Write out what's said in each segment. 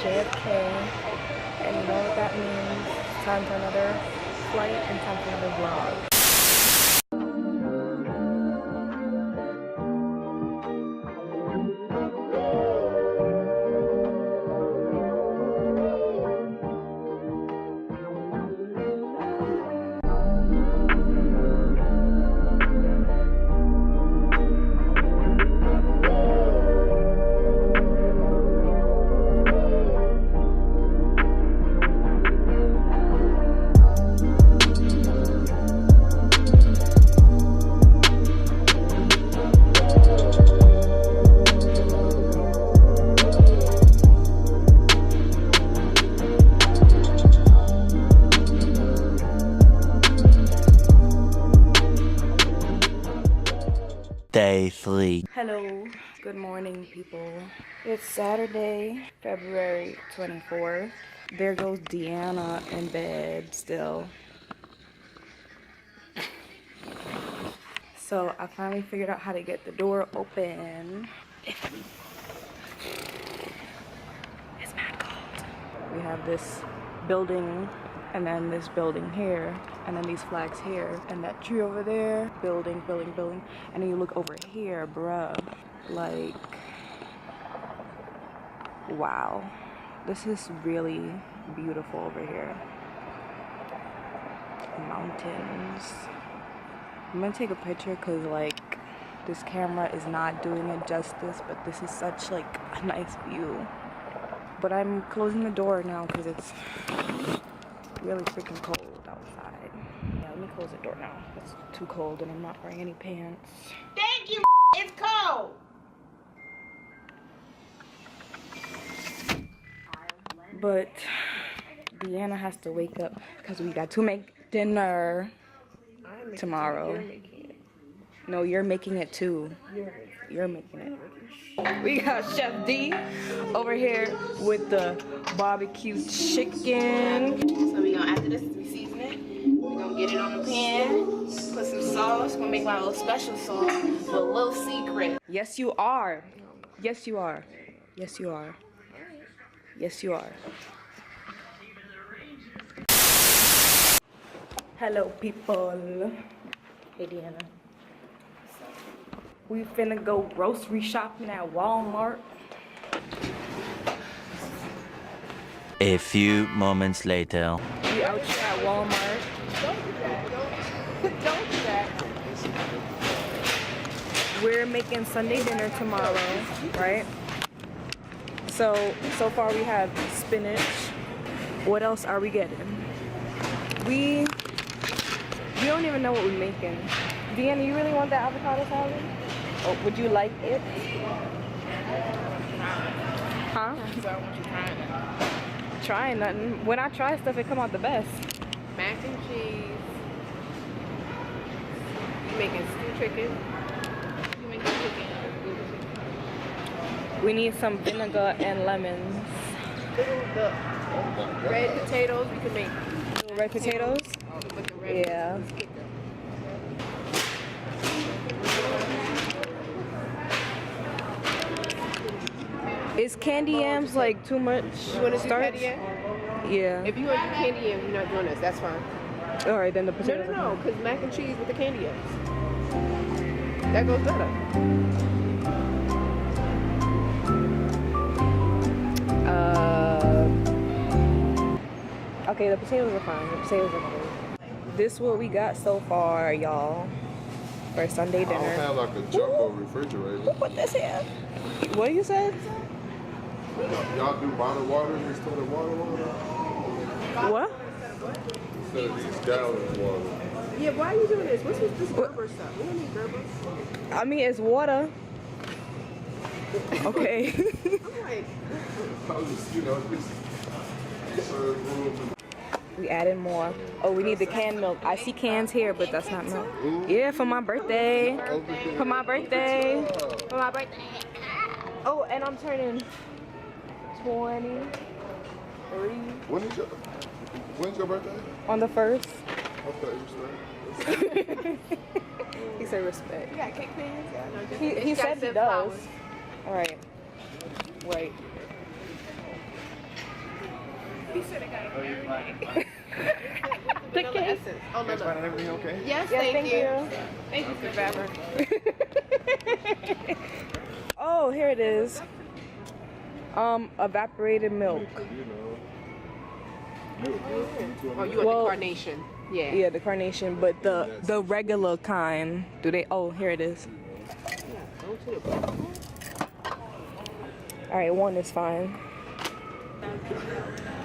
JFK, and you know what that means. Time for another flight and time for another vlog. Day 3. Hello, good morning people. It's Saturday, February 24th. There goes Deanna in bed still. So I finally figured out how to get the door open. It's mad cold. We have this building and then this building here and then these flags here and that tree over there. Building, building, building. And then you look over here, bruh. Like, wow. This is really beautiful over here. Mountains. I'm gonna take a picture because like this camera is not doing it justice, but this is such like a nice view. But I'm closing the door now because it's really freaking cold outside. Yeah, let me close the door now. It's too cold and I'm not wearing any pants. Thank you, it's cold. But Deanna has to wake up because we got to make dinner tomorrow. No, you're making it too. You're making it. We got Chef D over here with the barbecue chicken. So we gonna, after this, we season it. We gonna get it on the pan, put some sauce. Gonna make my little special sauce, with a little secret. Yes, you are. Yes, you are. Yes, you are. Yes, you are. Hello, people. Hey, Deanna. We finna go grocery shopping at Walmart. A few moments later. We out here at Walmart. Don't do that. Don't do that. We're making Sunday dinner tomorrow, right? So far we have spinach. What else are we getting? We don't even know what we're making. Deanna, you really want that avocado salad? Oh, would you like it? Huh? So I want you trying it. Trying nothing. When I try stuff, it come out the best. Mac and cheese. You making stew chicken. You making chicken. We need some vinegar and lemons. The red potatoes we can make. Red potatoes? With the red Yeah. Is candy yams like too much? You want to do starch? candy yam? Yeah. If you want to do candy yam, you're not doing this. That's fine. All right, then the No, potatoes. no, because mac and cheese with the candy yams. That goes better. Okay, the potatoes are fine. The potatoes are good. This is what we got so far, y'all, for Sunday dinner. I don't have like a jumbo refrigerator. Who put this here? What you said? Y'all do bottled water instead of water? What? Instead of these gallon water. Yeah, why are you doing this? What's with this Gerber stuff? We don't need Gerber. I mean, it's water. Okay. I'm like, I was just, you know, just serve room. We added more. Oh, we need the canned milk. I see cans here, but that's not milk. Yeah, for my birthday. For my birthday. For my birthday. Oh, and I'm turning 23. When's your birthday? On the 1st. Okay, respect. He said respect. you got cake pans? Yeah, no, just, He said he does. All right. Right. The cake. Oh, no, no. Everything okay? Yes, Yeah, thank you. you. Thank you, Mr. Bapper. Oh, here it is. Evaporated milk. Oh, you want the carnation? Yeah. Yeah, the carnation, but the regular kind. Do they? Oh, here it is. All right, one is fine.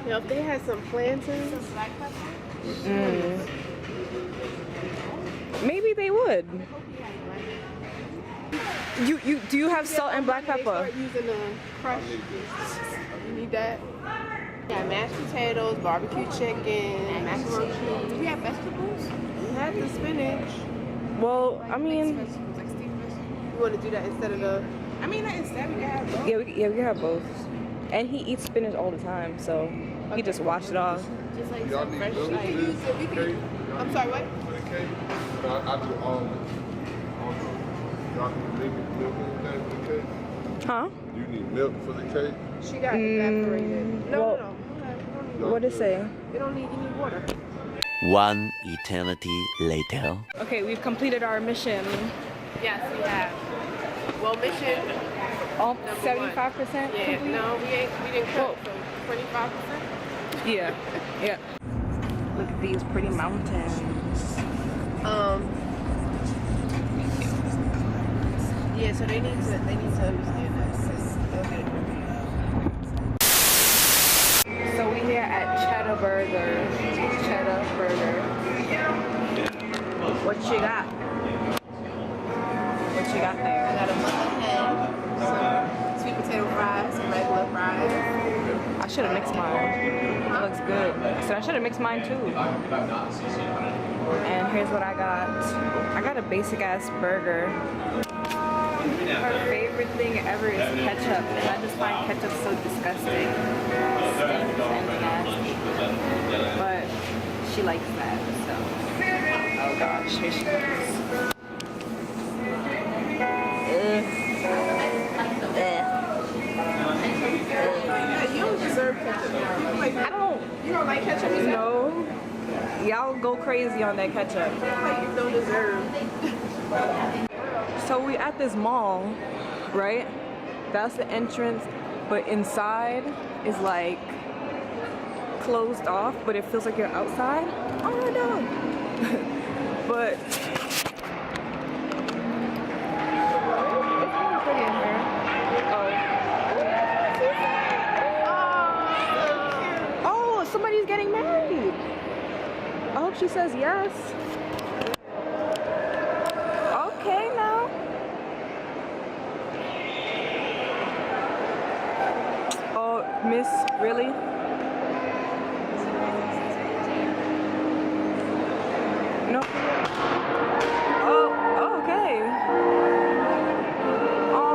You know, if they had some plantains. Maybe they would. Do you have salt and black pepper? Start using the crush. You need that? Yeah, mashed potatoes, barbecue chicken, macaroni cheese. Do you have vegetables? We had the spinach. Well, I mean, You want to do that instead of the? I mean, instead we can have both. yeah, we can have both. And he eats spinach all the time, so he just washed it off. Just like Y'all some need fresh, milk like, for use this? it. We Cake? can. I'm sorry, what? For the cake? No, I do almonds. Y'all need milk and everything for the cake? Huh? You need milk for the cake? She got evaporated. No, well, no, no. What did it say? You don't need any water. One eternity later. Okay, we've completed our mission. Yes, we have. Well, mission. 75%? Yeah, no, we didn't cook, so 25%. Yeah, yeah. Look at these pretty mountains. Yeah, so they need to understand that because they'll get it. So we here at Cheddar Burger. Cheddar Burger. What you got? What you got I there? got a mutton head, some sweet potato fries, some regular fries. I should have mixed mine. It looks good. I said I should have mixed mine too. And here's what I got. I got a basic ass burger. Her favorite thing ever is ketchup, and I just find ketchup so disgusting. Stinks and nasty. But she likes that, so. Oh gosh, here she goes. You don't deserve ketchup. You don't like ketchup? You No. Y'all go crazy on that ketchup. like you don't deserve. So we at this mall, right? That's the entrance, but inside is like closed off, but it feels like you're outside. Oh no. But it's really pretty in here. Oh, somebody's getting married. I hope she says yes. Okay now. Oh, miss, really? No. Oh, okay. Oh,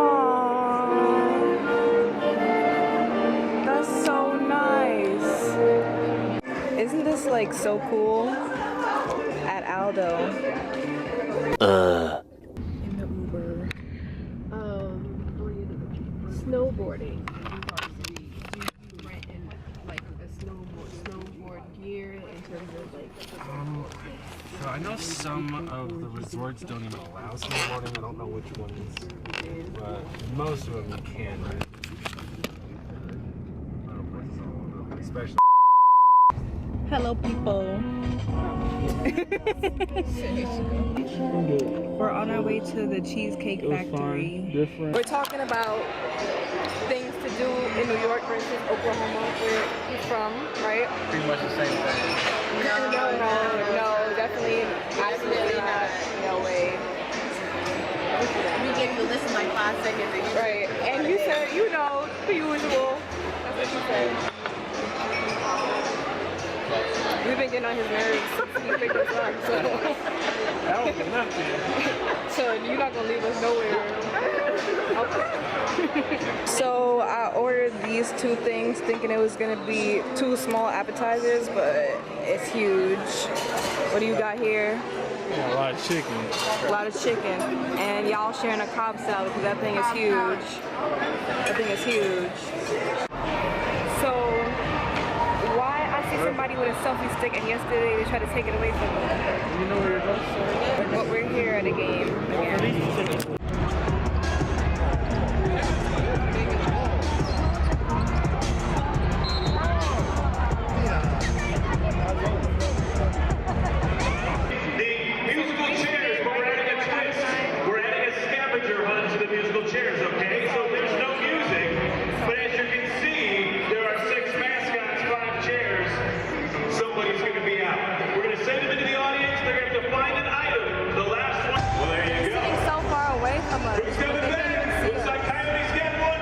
that's so nice. Isn't this like so cool? At Aldo. In the Uber. What do you do? Snowboarding. You rent in like a snowboard gear in terms of like. So I know some of the resorts don't even allow snowboarding. I don't know which ones, but most of them you can, right? Especially. Hello, people. We're on our way to the Cheesecake Factory. We're talking about things to do in New York versus Oklahoma, where he's from, right? Pretty much the same thing. No, definitely, absolutely not. No way. Let me give you a list of my 5 seconds. Right, and you said, you know, the usual. That's what you said. We've been getting on his nerves since he picked us up, so. That was nothing. So you're not gonna leave us nowhere. Okay. So I ordered these 2 things thinking it was gonna be 2 small appetizers, but it's huge. What do you got here? Yeah, a lot of chicken. A lot of chicken. And y'all sharing a Cobb salad because that thing is huge. That thing is huge. So why somebody with a selfie stick, and yesterday they tried to take it away from me. You know where you're going? But we're here at a game again. Chairs, okay? So there's no music, but as you can see, there are 6 mascots, 5 chairs. Somebody's going to be out. We're going to send them into the audience. They're going to have to find an item. The last one. Well, there you go. It's so far away from us. Who's coming back? Looks like Coyote's got one.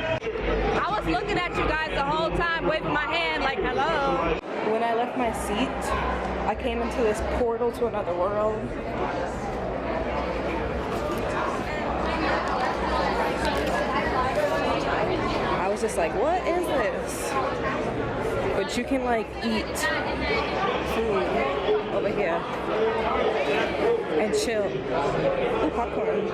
I was looking at you guys the whole time, waving my hand like hello. When I left my seat, I came into this portal to another world. I was just like, what is this? But you can like eat food over here and chill. Ooh, popcorn.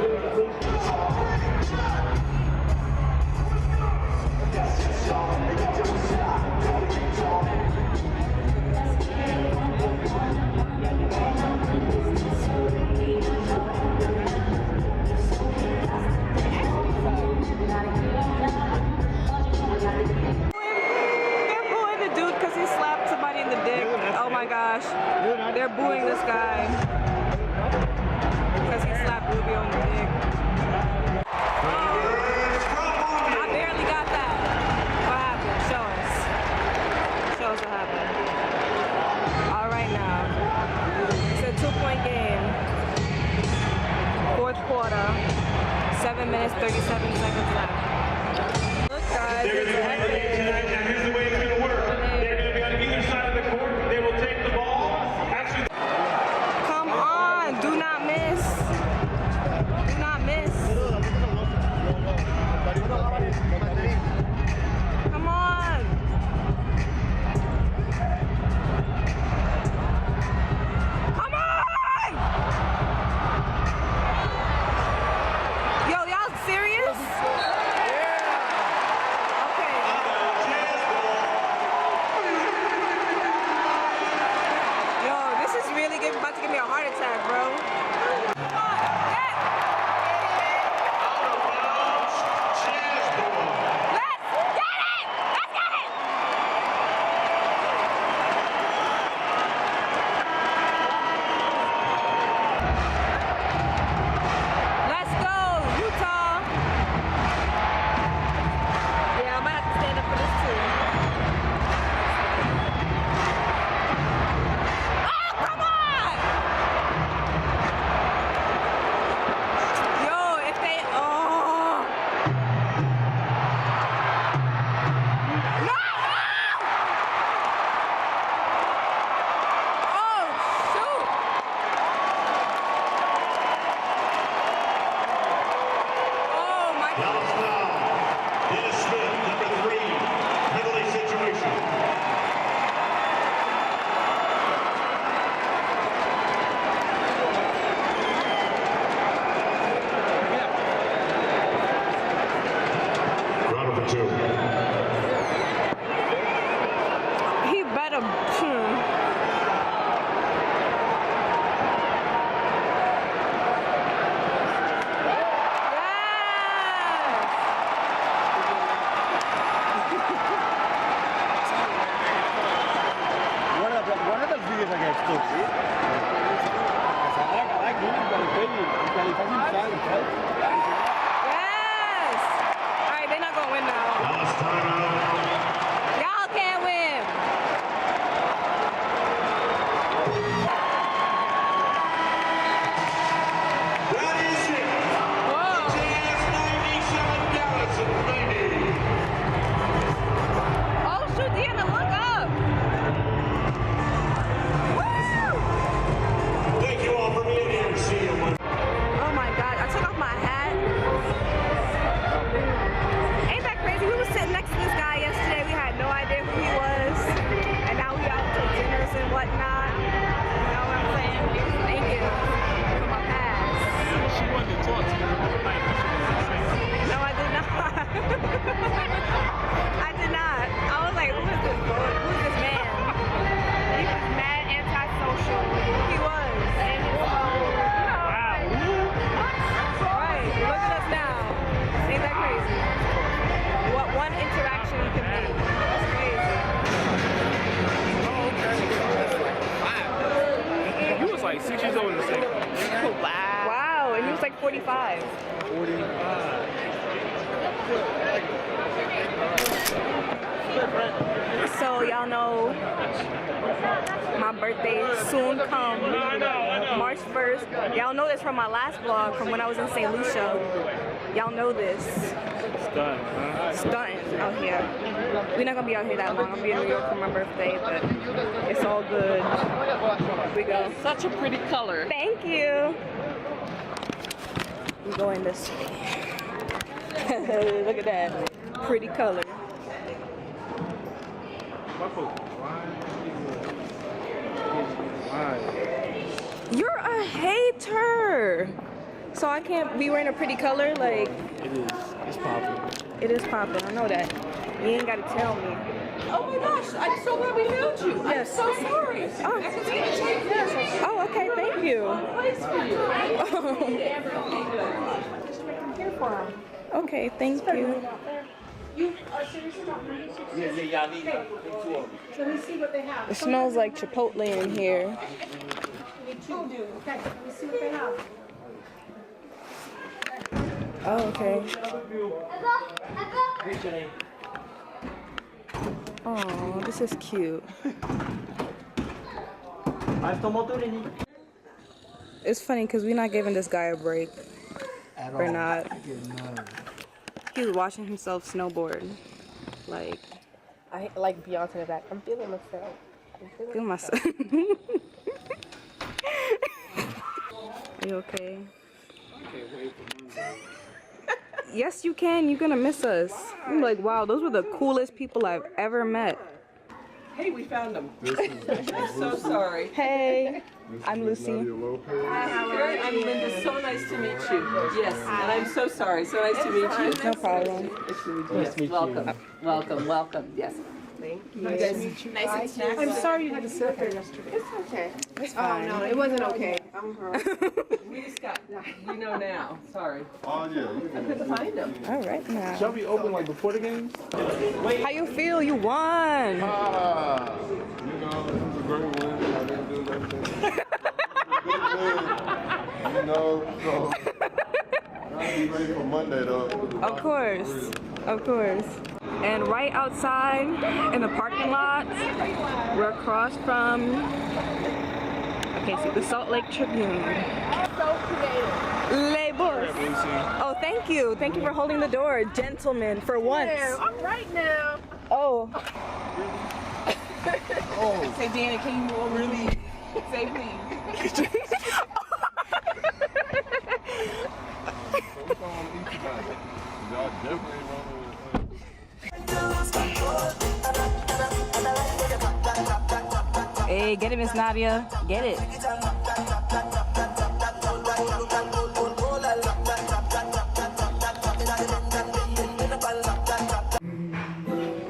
They're booing this guy because he slapped Ruby on the dick. I barely got that. What happened? Show us. Show us what happened. All right now. It's a 2-point game. 4th quarter. 7 minutes, 37 seconds left. Look guys, it's happening. Now here's the way it's going to work. They're going to be on either side of the court. They will take the ball. Come on, do not miss. Do not miss. Come on. Come on! Yo, y'all serious? About to give me a heart attack, bro. Let's go, Utah. Yeah, I might have to stand up for this too. Oh, come on! Yo, if they, oh. No! Oh, shoot! Oh, my God. Dennis Smith, number 3, penalty situation. Round number 2. He better. One of the videos I got still see. Yes! Alright, they're not gonna win now. Last time out. Y'all can't win. 45. 45. So y'all know my birthday soon come, March 1st. Y'all know this from my last vlog from when I was in St. Lucia. Y'all know this. Stunt, huh? Stunting out here. We're not gonna be out here that long. I'm gonna be in New York for my birthday, but it's all good. Here we go. Such a pretty color. Thank you. We going this way. Look at that. Pretty color. You're a hater. So I can't be wearing a pretty color? Like, It is. It's popping. it is popping. I know that. You ain't gotta tell me. Oh my gosh, I'm so glad we found you. Yes. I'm so sorry. Oh, okay. Thank you. Okay, thank you. It smells like Chipotle in here. Oh, okay. Oh, this is cute. It's funny because we're not giving this guy a break. We're not. He's watching himself snowboard. Like, I like Beyonce in the back. I'm feeling myself. feel myself. Are you okay? Yes, you can. You're gonna miss us. I'm like, wow, those were the coolest people I've ever met. Hey, we found them. This is I'm so sorry. Hey, I'm Lucy. Lopez. I'm Linda. So nice to meet you. Yes, and I'm so sorry. So nice to meet you. No problem. Nice to meet you. Welcome. Welcome. Welcome. Yes. Thank you. You guys nice and snacks. I'm sorry you had to sit there yesterday. It's okay. It's fine. Oh no, it wasn't okay. I'm grown. We just got, we know now. Sorry. Oh yeah. I couldn't find them. All right now. Shall we open like before the game? How you feel? You won. Ah, you know, it was a great win. I didn't do that. Good win. You know, so I'll be ready for Monday though. Of course. Of course. And right outside in the parking lot, we're across from, I can't see, the Salt Lake Tribune. So creative. Labels. Oh, thank you. Thank you for holding the door, gentlemen, for once. Yeah, all right now. Oh, Say, Dana, can you all really say please? Y'all definitely wrong. hey, get it, Miss Nadia. Get it.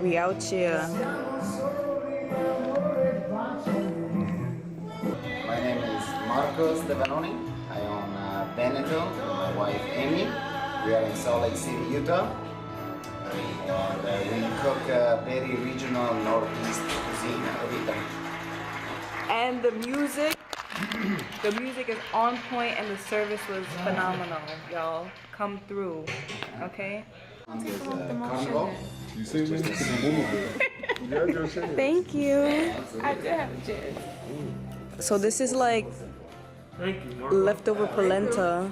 We out here. My name is Marco Stefanoni. I own Benetton with my wife Amy. We are in Salt Lake City, Utah. And we cook very regional Northeast cuisine ahorita. And the music is on point and the service was phenomenal, y'all. Come through, okay? There's carnival. You see me? Yeah, just saying. Thank you. I did have a chance. So this is like leftover polenta